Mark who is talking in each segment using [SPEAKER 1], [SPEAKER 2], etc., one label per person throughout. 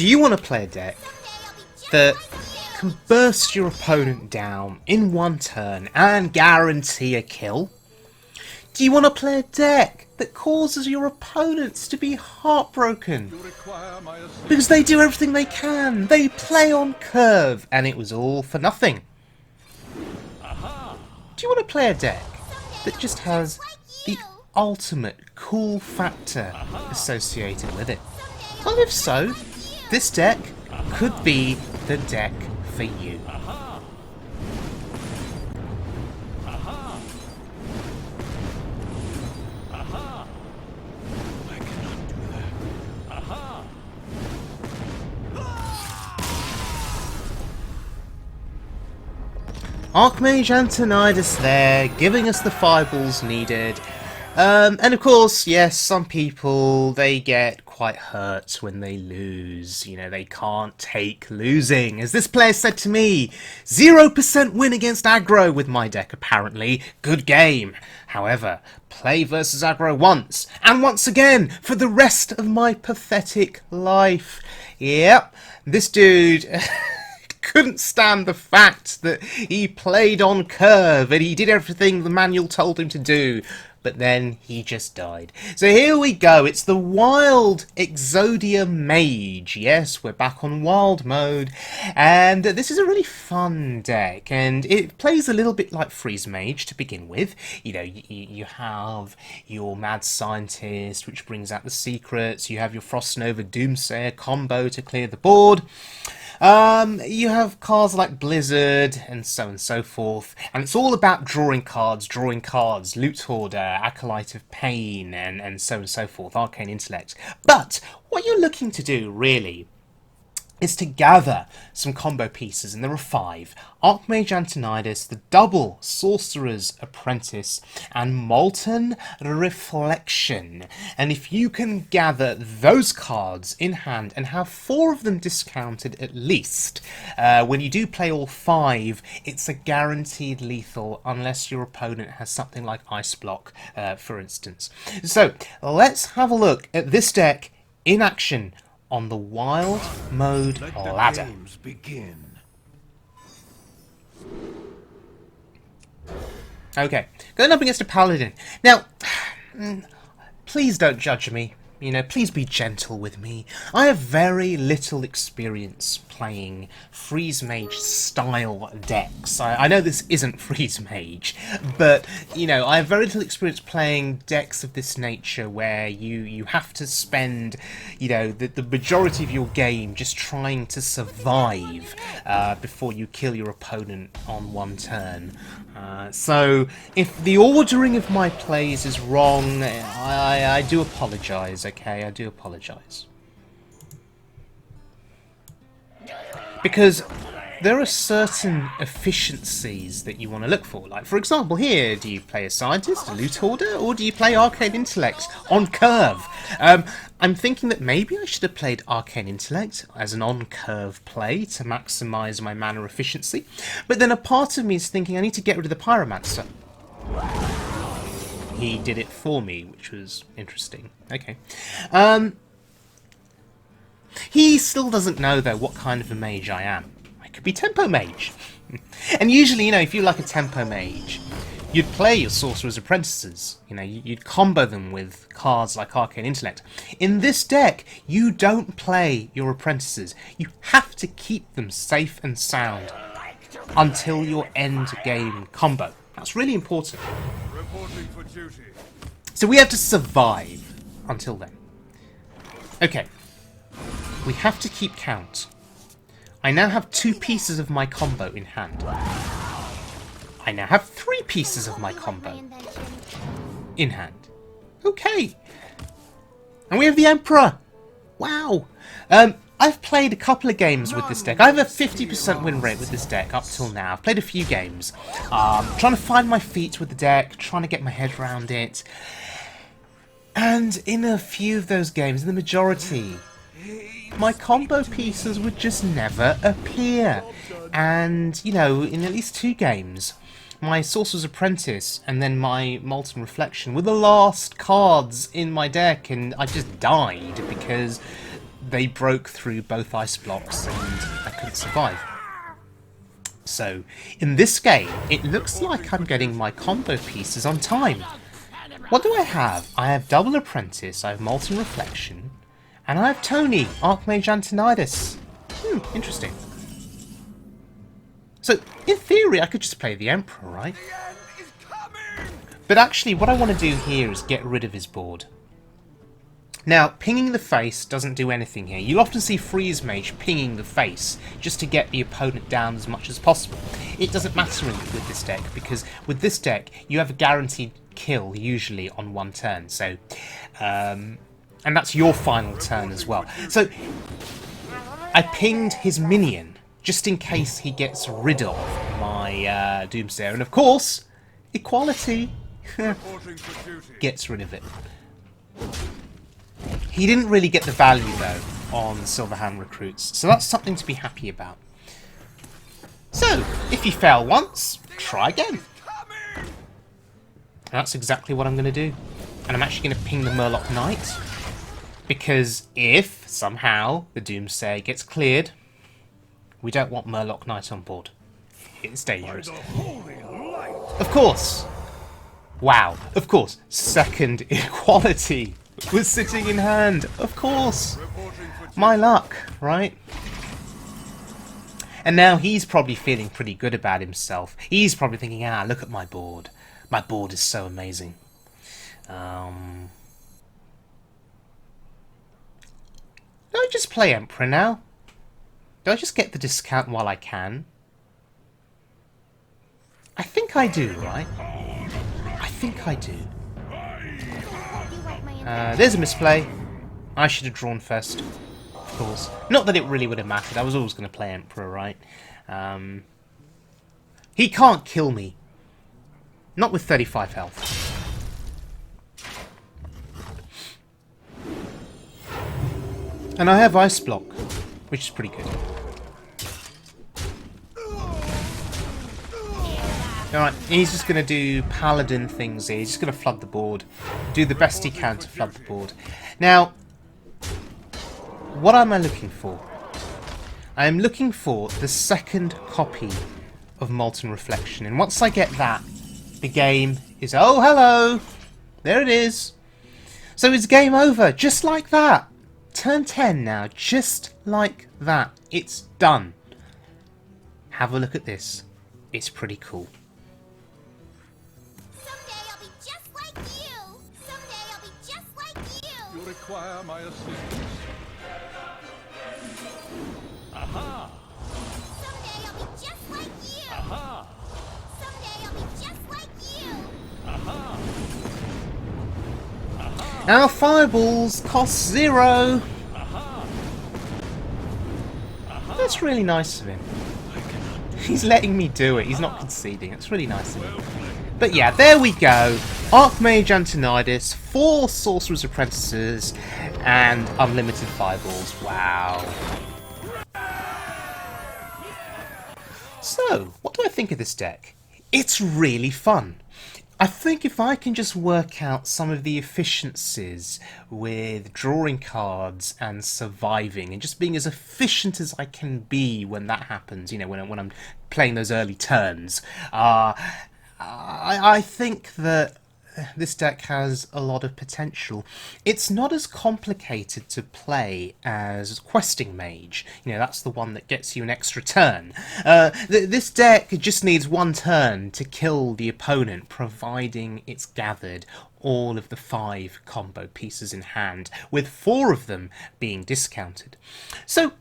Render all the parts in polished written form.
[SPEAKER 1] Do you want to play a deck that can burst your opponent down in one turn and guarantee a kill? Do you want to play a deck that causes your opponents to be heartbroken because they do everything they can, they play on curve, and it was all for nothing? Do you want to play a deck that just has the ultimate cool factor associated with it? Well, if so, this deck could be the deck for you. Archmage Antonidas there, giving us the fireballs needed. And of course, yes, some people, they get quite hurt when they lose. You know, they can't take losing. As this player said to me, 0% win against aggro with my deck, apparently. Good game. However, play versus aggro once, and once again, for the rest of my pathetic life. Yep, this dude... couldn't stand the fact that he played on curve and he did everything the manual told him to do, but then he just died. So here we go, it's the wild Exodia Mage. Yes, we're back on wild mode, and this is a really fun deck, and it plays a little bit like Freeze Mage to begin with. You know, you have your Mad Scientist, which brings out the secrets, you have your Frost Nova Doomsayer combo to clear the board. You have cards like Blizzard and so forth, and it's all about drawing cards, Loot Hoarder, Acolyte of Pain, and so forth, Arcane Intellect. But what you're looking to do, really, is to gather some combo pieces, and there are 5. Archmage Antonidas, the double Sorcerer's Apprentice, and Molten Reflection. And if you can gather those cards in hand and have 4 of them discounted at least, when you do play all 5, it's a guaranteed lethal unless your opponent has something like Ice Block, for instance. So let's have a look at this deck in action on the wild mode ladder. Okay, going up against a paladin. Now, please don't judge me. You know, please be gentle with me. I have very little experience playing Freeze Mage style decks. I know this isn't Freeze Mage, but, you know, I have very little experience playing decks of this nature where you have to spend, you know, the majority of your game just trying to survive before you kill your opponent on one turn. So, if the ordering of my plays is wrong, I do apologise, okay? I do apologise. Because there are certain efficiencies that you want to look for. Like, for example, here, do you play a Scientist, a Loot Hoarder, or do you play Arcane Intellect on curve? I'm thinking that maybe I should have played Arcane Intellect as an on-curve play to maximise my mana efficiency. But then a part of me is thinking I need to get rid of the Pyromancer. He did it for me, which was interesting. Okay. He still doesn't know, though, what kind of a mage I am. I could be Tempo Mage. And usually, you know, if you like a Tempo Mage, you'd play your Sorcerer's Apprentices. You know, you'd combo them with cards like Arcane Intellect. In this deck, you don't play your Apprentices. You have to keep them safe and sound until your end game combo. That's really important.
[SPEAKER 2] Reporting for duty.
[SPEAKER 1] So we have to survive until then. Okay. We have to keep count. I now have 2 pieces of my combo in hand. I now have 3 pieces of my combo in hand. Okay. And we have the Emperor. Wow. I've played a couple of games with this deck. I have a 50% win rate with this deck up till now. I've played a few games. Trying to find my feet with the deck, trying to get my head around it. And in a few of those games, in the majority, my combo pieces would just never appear. And, you know, in at least 2 games, my Sorcerer's Apprentice and then my Molten Reflection were the last cards in my deck, and I just died because they broke through both ice blocks and I couldn't survive. So, in this game, it looks like I'm getting my combo pieces on time. What do I have? I have Double Apprentice, I have Molten Reflection, and I have Tony, Archmage Antonidas. Interesting. So, in theory, I could just play the Emperor, right? But actually, what I want to do here is get rid of his board. Now, pinging the face doesn't do anything here. You'll often see Freeze Mage pinging the face just to get the opponent down as much as possible. It doesn't matter with this deck, because with this deck, you have a guaranteed kill, usually, on one turn. So, and that's your final turn as well. So, I pinged his minion, just in case he gets rid of my Doomsayer. And of course, Equality gets rid of it. He didn't really get the value, though, on Silverhand Recruits, so that's something to be happy about. So, if you fail once, try again. And that's exactly what I'm going to do. And I'm actually going to ping the Murloc Knight, because if, somehow, the Doomsayer gets cleared, we don't want Murloc Knight on board. It's dangerous. Of course! Wow, of course, second Equality was sitting in hand, of course! My luck, right? And now he's probably feeling pretty good about himself. He's probably thinking, look at my board. My board is so amazing. Do I just play Emperor now? Do I just get the discount while I can? I think I do, right? I think I do. There's a misplay. I should have drawn first, of course. Not that it really would have mattered. I was always going to play Emperor, right? He can't kill me. Not with 35 health. And I have Ice Block, which is pretty good. Alright, he's just going to do Paladin things here. He's just going to flood the board. Do the best he can to flood the board. Now, what am I looking for? I am looking for the second copy of Molten Reflection. And once I get that, the game is... Oh, hello! There it is. So it's game over, just like that. Turn 10 now, just like that. It's done. Have a look at this. It's pretty cool.
[SPEAKER 2] Require my assistance. Aha!
[SPEAKER 3] Someday I'll be just like you.
[SPEAKER 2] Aha!
[SPEAKER 3] Someday I'll be just like you.
[SPEAKER 2] Aha! Aha!
[SPEAKER 1] Our fireballs cost 0.
[SPEAKER 2] Aha! Aha!
[SPEAKER 1] That's really nice of him. He's letting me do it. He's not conceding. It's really nice of him. But yeah, there we go. Archmage Antonidas, 4 Sorcerer's Apprentices, and unlimited fireballs. Wow. So, what do I think of this deck? It's really fun. I think if I can just work out some of the efficiencies with drawing cards and surviving and just being as efficient as I can be when that happens, you know, when I'm playing those early turns, I think that this deck has a lot of potential. It's not as complicated to play as Questing Mage. You know, that's the one that gets you an extra turn. This deck just needs one turn to kill the opponent, providing it's gathered all of the 5 combo pieces in hand, with 4 of them being discounted. So,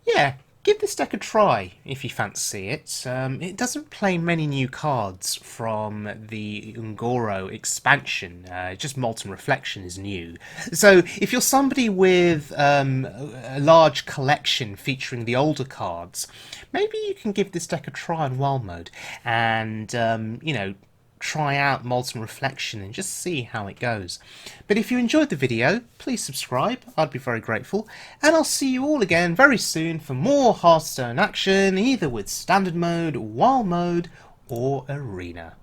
[SPEAKER 1] yeah, give this deck a try if you fancy it. It doesn't play many new cards from the Ungoro expansion. Just Molten Reflection is new. So if you're somebody with a large collection featuring the older cards, maybe you can give this deck a try on Wild Mode and, you know, try out Molten Reflection and just see how it goes. But if you enjoyed the video, please subscribe, I'd be very grateful, and I'll see you all again very soon for more Hearthstone action, either with Standard Mode, Wild Mode, or Arena.